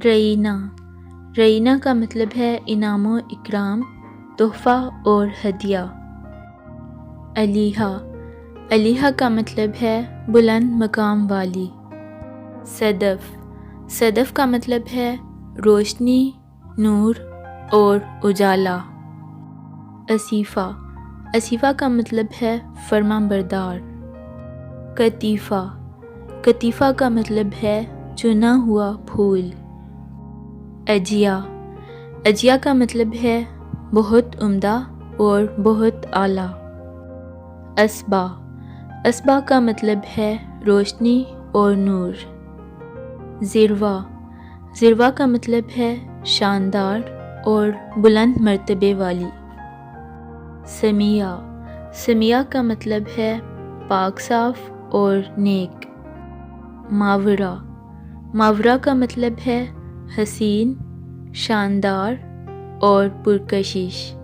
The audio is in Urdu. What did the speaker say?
رعینہ، رعینہ کا مطلب ہے انعام و اکرام، تحفہ اور ہدیہ۔ علیحہ، علیحہ کا مطلب ہے بلند مقام والی۔ صدف، صدف کا مطلب ہے روشنی، نور اور اجالا۔ عصیفہ، عصیفہ کا مطلب ہے فرما بردار۔ قطیفہ، قطیفہ کا مطلب ہے چنا ہوا پھول۔ عجیہ، عجیہ کا مطلب ہے بہت عمدہ اور بہت اعلیٰ۔ اصبع، اصبع کا مطلب ہے روشنی اور نور۔ ذروہ، ذروہ کا مطلب ہے شاندار اور بلند مرتبے والی۔ سمیہ، سمیہ کا مطلب ہے پاک صاف اور نیک۔ ماورہ، ماورہ کا مطلب ہے حسین، شاندار اور پرکشش۔